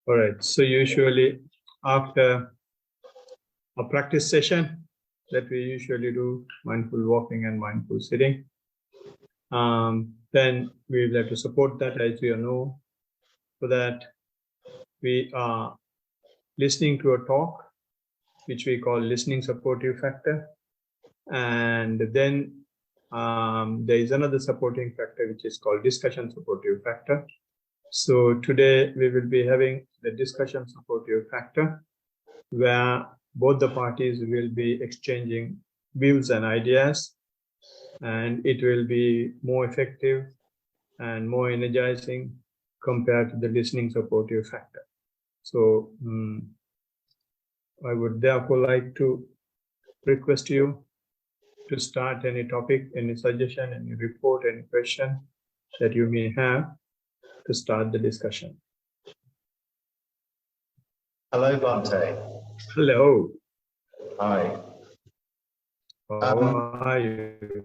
All right. So usually after a practice session that we usually do mindful walking and mindful sitting, then we will have to support that, as you know. For that, we are listening to a talk, which we call listening supportive factor. And then there is another supporting factor, which is called discussion supportive factor. So today we will be having the discussion supportive factor, where both the parties will be exchanging views and ideas, and it will be more effective and more energizing compared to the listening supportive factor. So I would therefore like to request you to start any topic, any suggestion, any report, any question that you may have to start the discussion. Hello, Bhante. Hello. Hi. How are you?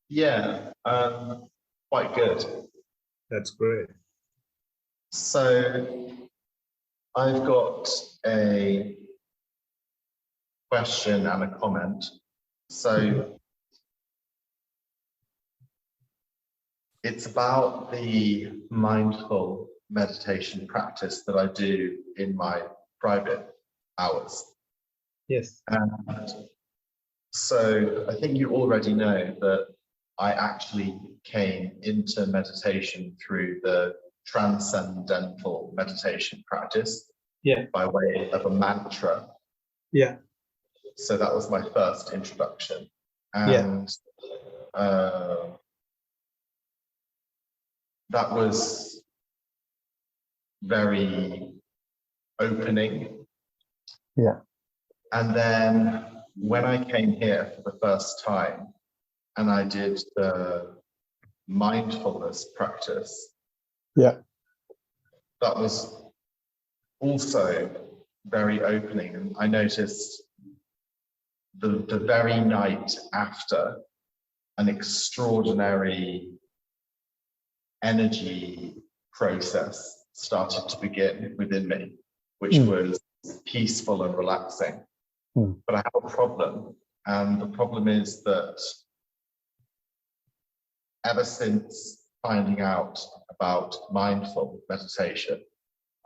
Yeah, quite good. That's great. So I've got a question and a comment. So it's about the mindful meditation practice that I do in my private hours. Yes. And so I think you already know that I actually came into meditation through the transcendental meditation practice, by way of a mantra. Yeah. So that was my first introduction. And that was very opening. Yeah. And then when I came here for the first time and I did the mindfulness practice, that was also very opening. And I noticed the very night after, an extraordinary energy process started to begin within me, which was peaceful and relaxing. But I have a problem, and the problem is that ever since finding out about mindful meditation,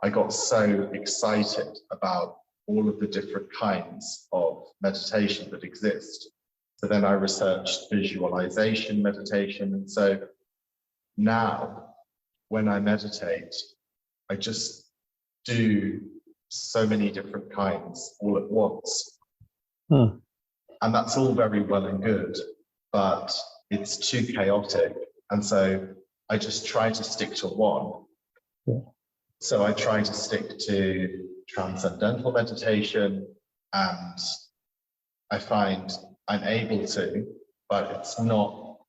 I got so excited about all of the different kinds of meditation that exist. So then I researched visualization meditation. And so now when I meditate, I just do so many different kinds all at once. And that's all very well and good, but it's too chaotic. And so I just try to stick to one. So I try to stick to transcendental meditation, and I find I'm able to, but it's not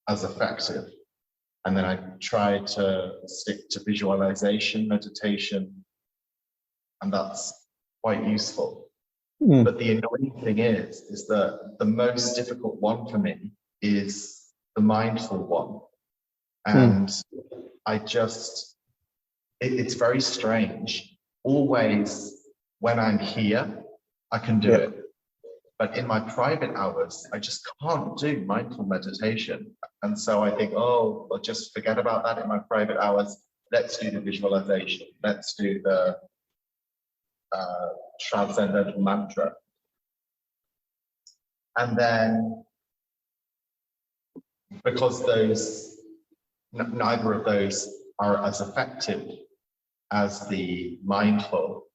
as effective. And then I try to stick to visualization meditation, and that's quite useful. But the annoying thing is that the most difficult one for me is the mindful one. And it's very strange. Always when I'm here, I can do it. But in my private hours, I just can't do mindful meditation. And so I think, oh, I'll just forget about that in my private hours. Let's do the visualization. Let's do the transcendental mantra. And then because neither of those are as effective as the mindful,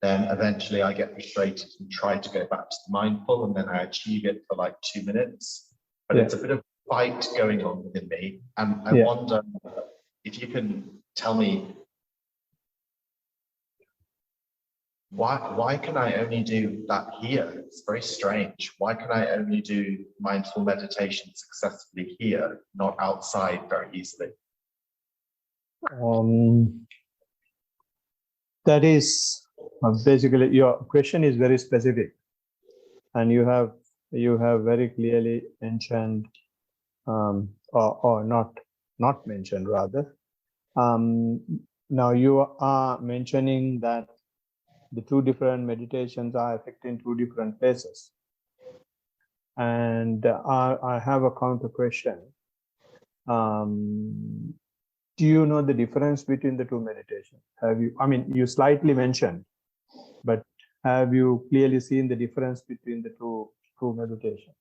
then eventually I get frustrated and try to go back to the mindful, and then I achieve it for like 2 minutes. But it's a bit of a fight going on within me. And I wonder if you can tell me, why can I only do that here? It's very strange. Why can I only do mindful meditation successfully here, not outside very easily? That is basically, your question is very specific, and you have very clearly mentioned, or not mentioned rather. now you are mentioning that the two different meditations are affecting two different places. And I have a counter question. Do you know the difference between the two meditations? Have you, I mean, you slightly mentioned, but have you clearly seen the difference between the two meditations?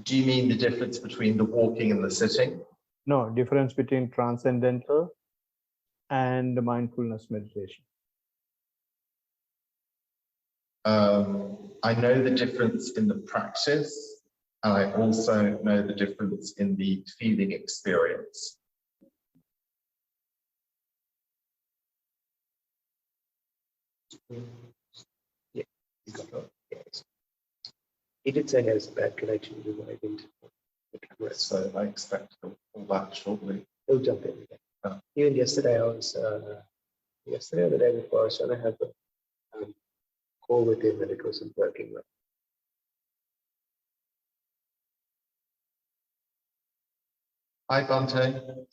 Do you mean the difference between the walking and the sitting? No, difference between transcendental and the mindfulness meditation. I know the difference in the practice, and I also know the difference in the feeling experience. Yeah, yes. He did say he has a bad connection with my internet. So I expect he'll pull back shortly. He'll jump in again. Oh. Even yesterday, I was yesterday or the day before, I was trying to have a call with him, and it wasn't working well. Hi, Bhante.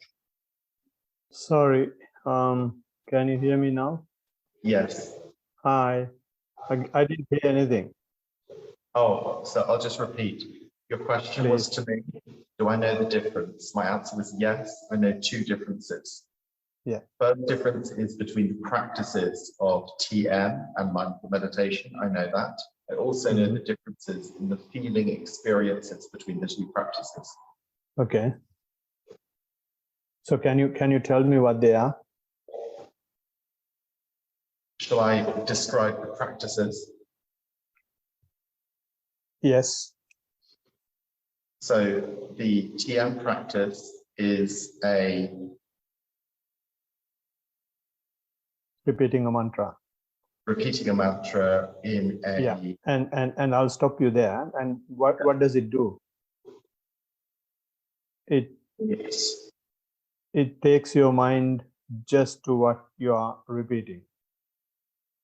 Sorry, can you hear me now? Yes. Hi, I didn't hear anything. Oh, so I'll just repeat. Your question was to me, do I know the difference? My answer was yes, I know two differences. Yeah. First difference is between the practices of TM and mindful meditation. I know that. I also know the differences in the feeling experiences between the two practices. Okay. So can you tell me what they are? Shall I describe the practices? Yes. So the TM practice is a Repeating a mantra. repeating a mantra in a Yeah. And I'll stop you there. And what does it do? It takes your mind just to what you are repeating.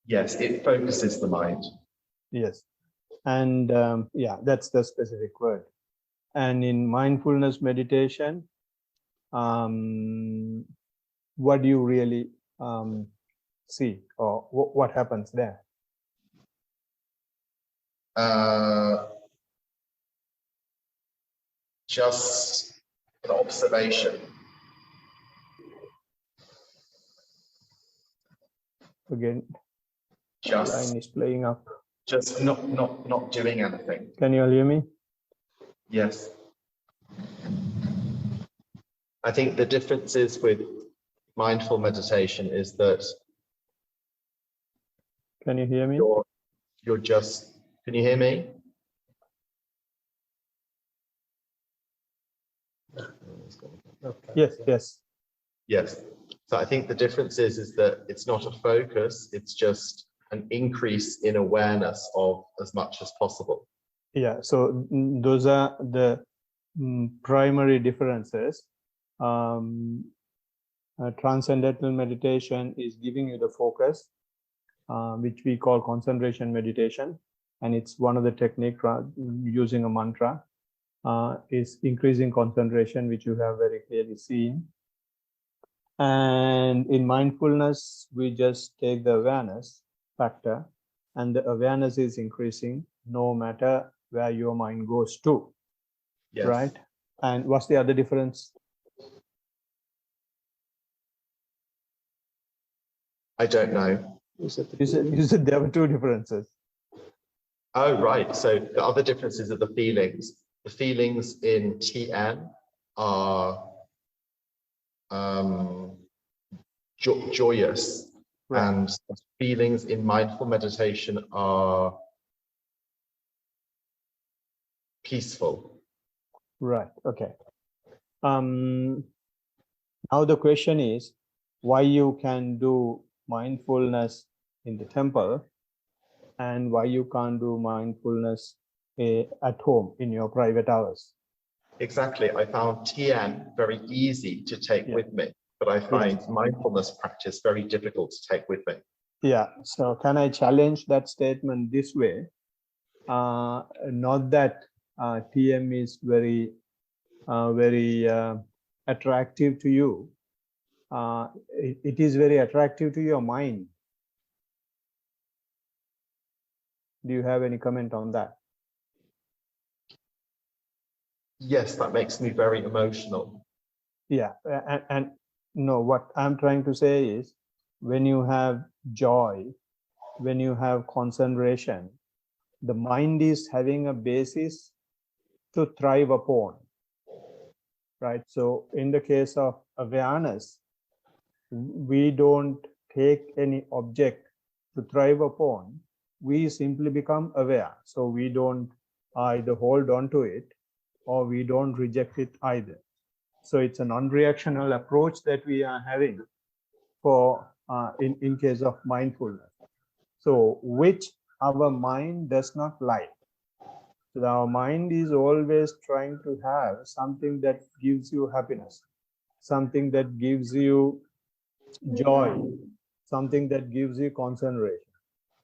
Yes, it focuses the mind. Yes. And yeah, that's the specific word. And in mindfulness meditation, what do you really see, or what happens there? Just an observation. Again, Just line is playing up. Just not doing anything. Can you all hear me? Yes. I think the differences with mindful meditation is that Can you hear me? you're just, can you hear me? Yes, yes. Yes. So I think the difference is that it's not a focus, it's just an increase in awareness of as much as possible. Yeah, so those are the primary differences. Transcendental meditation is giving you the focus, which we call concentration meditation. And it's one of the techniques using a mantra, is increasing concentration, which you have very clearly seen. And in mindfulness, we just take the awareness factor, and the awareness is increasing no matter where your mind goes to. Yes. Right? And what's the other difference? I don't know. You said there were two differences. Oh, right. So the other differences are the feelings. The feelings in TM are joyous, right. And feelings in mindful meditation are peaceful. Right. Okay. Now the question is why you can do mindfulness in the temple and why you can't do mindfulness at home in your private hours. Exactly. I found TM very easy to take with me, but I find mindfulness practice very difficult to take with me. Yeah. So can I challenge that statement this way? Not that TM is very attractive to you, it is very attractive to your mind. Do you have any comment on that? Yes, that makes me very emotional. Yeah, and no, what I'm trying to say is, when you have joy, when you have concentration, the mind is having a basis to thrive upon, right? So in the case of awareness, we don't take any object to thrive upon. We simply become aware. So we don't either hold on to it or we don't reject it either. So it's a non-reactional approach that we are having for in case of mindfulness. So which our mind does not like. So our mind is always trying to have something that gives you happiness, something that gives you joy, something that gives you concentration.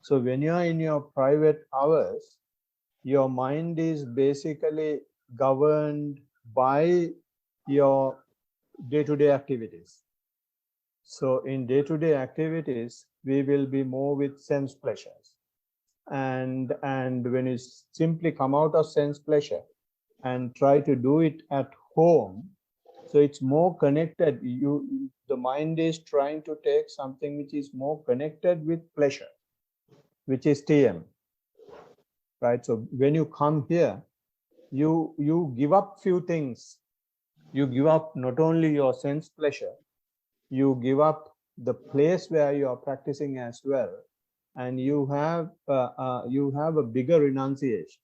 So when you are in your private hours, your mind is basically governed by your day-to-day activities. So in day-to-day activities, we will be more with sense pleasures. And when you simply come out of sense pleasure and try to do it at home, so it's more connected. The mind is trying to take something which is more connected with pleasure, which is TM, right? So when you come here, you give up few things. You give up not only your sense pleasure, you give up the place where you are practicing as well, and you have a bigger renunciation.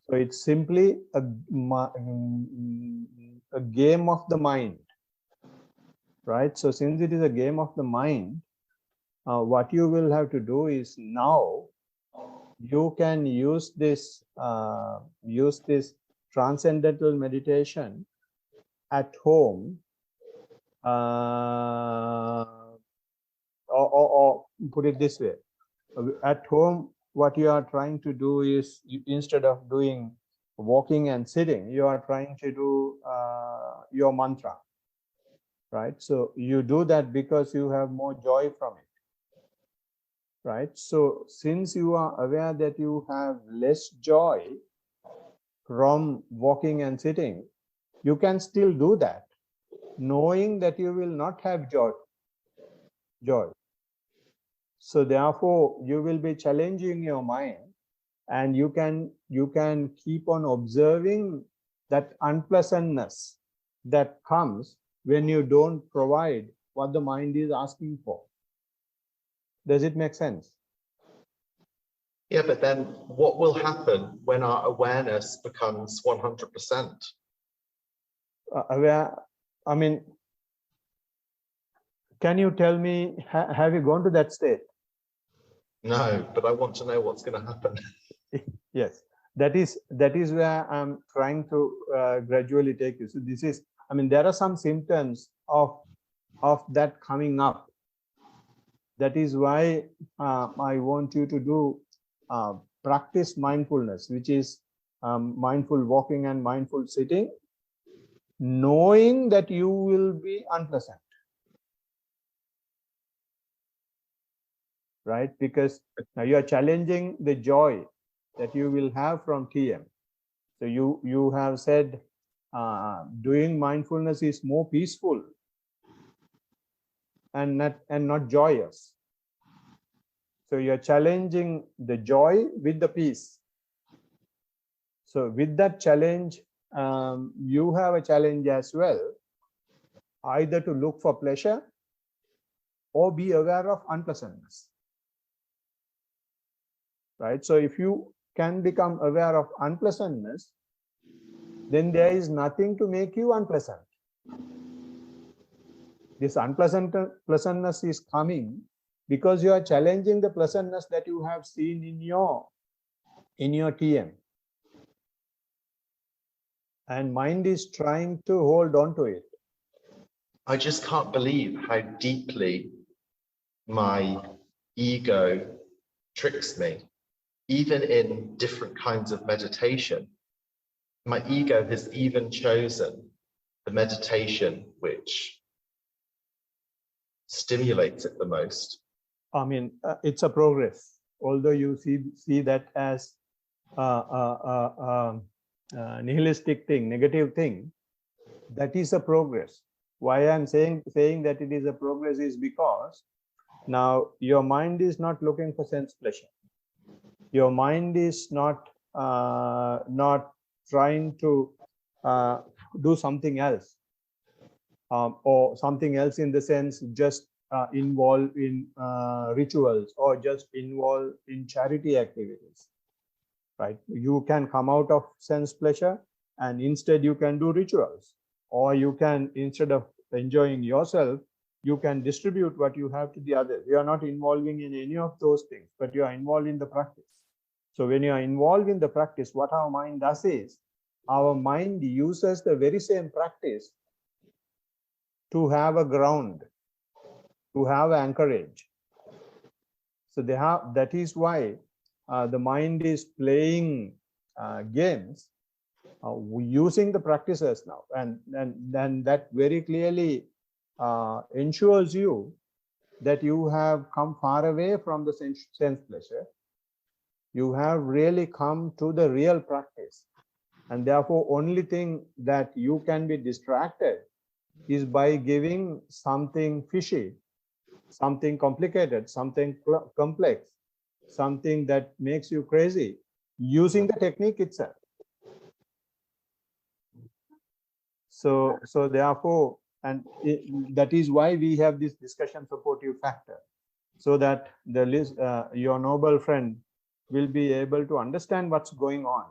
So it's simply a game of the mind, right? So since it is a game of the mind, what you will have to do is, now you can use this transcendental meditation at home, or put it this way, at home what you are trying to do is, instead of doing walking and sitting, you are trying to do your mantra, right? So you do that because you have more joy from it, right? So since you are aware that you have less joy from walking and sitting, you can still do that, knowing that you will not have joy. So therefore, you will be challenging your mind, and you can keep on observing that unpleasantness that comes when you don't provide what the mind is asking for. Does it make sense? Yeah, but then what will happen when our awareness becomes 100%? Aware, I mean, can you tell me, have you gone to that state? No, but I want to know what's going to happen. Yes, that is where I'm trying to gradually take you. So this is, I mean, there are some symptoms of that coming up. That is why I want you to do practice mindfulness, which is mindful walking and mindful sitting, knowing that you will be unpleasant, right? Because now you are challenging the joy that you will have from TM. So you have said doing mindfulness is more peaceful and not joyous. So you're challenging the joy with the peace. So with that challenge, you have a challenge as well, either to look for pleasure or be aware of unpleasantness, right? So if you can become aware of unpleasantness, then there is nothing to make you unpleasant. This unpleasantness is coming because you are challenging the pleasantness that you have seen in your TM. And mind is trying to hold on to it. I just can't believe how deeply my ego tricks me. Even in different kinds of meditation, my ego has even chosen the meditation which stimulates it the most? I mean, it's a progress. Although you see that as nihilistic thing, negative thing, that is a progress. Why I'm saying that it is a progress is because now your mind is not looking for sense pleasure. Your mind is not trying to do something else, or something else in the sense just involved in rituals or just involved in charity activities, right? You can come out of sense pleasure and instead you can do rituals, or you can, instead of enjoying yourself, you can distribute what you have to the others. You are not involving in any of those things, but you are involved in the practice. So when you are involved in the practice, what our mind does is, our mind uses the very same practice to have a ground, to have anchorage. So that is why the mind is playing games using the practices now, and then that very clearly ensures you that you have come far away from the sense pleasure. You have really come to the real practice, and therefore only thing that you can be distracted is by giving something fishy, something complicated, something complex, something that makes you crazy, using the technique itself. So therefore, and that is why we have this discussion supportive factor, so that your noble friend will be able to understand what's going on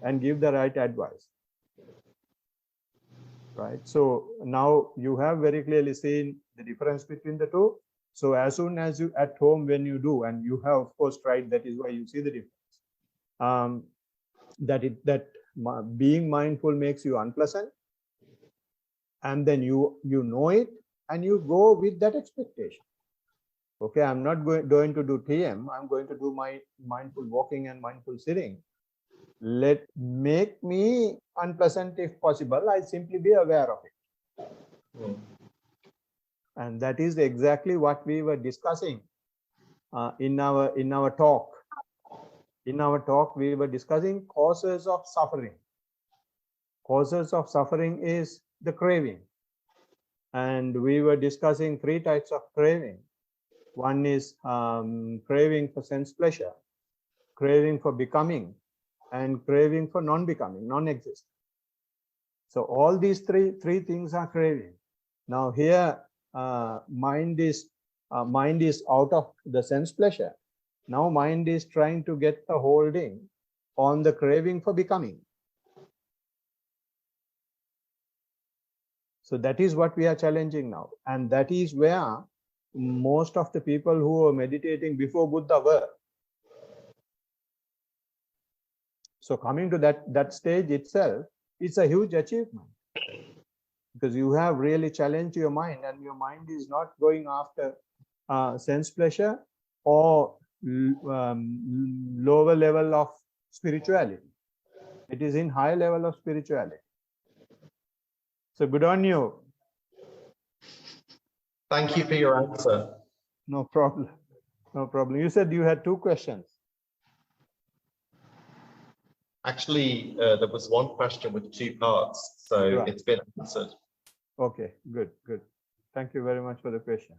and give the right advice. Right. So now you have very clearly seen the difference between the two. So as soon as you at home, when you do, and you have of course tried, that is why you see the difference. That being mindful makes you unpleasant, and then you know it, and you go with that expectation. Okay, I'm not going to do TM. I'm going to do my mindful walking and mindful sitting. Make me unpleasant if possible. I simply be aware of it. And that is exactly what we were discussing in our talk. In our talk, we were discussing causes of suffering. Causes of suffering is the craving. And we were discussing 3 types of craving. One is craving for sense pleasure, craving for becoming, and craving for non-becoming, non-existent. So all these three things are craving. Now here, mind is out of the sense pleasure. Now mind is trying to get the holding on the craving for becoming. So that is what we are challenging now, and that is where most of the people who were meditating before Buddha were. So coming to that stage itself, it's a huge achievement, because you have really challenged your mind, and your mind is not going after sense pleasure or lower level of spirituality. It is in high level of spirituality. So good on you. Thank you for your answer. No problem. No problem. You said you had 2 questions. Actually, there was one question with 2 parts, so Right. It's been answered. Okay, good. Thank you very much for the question.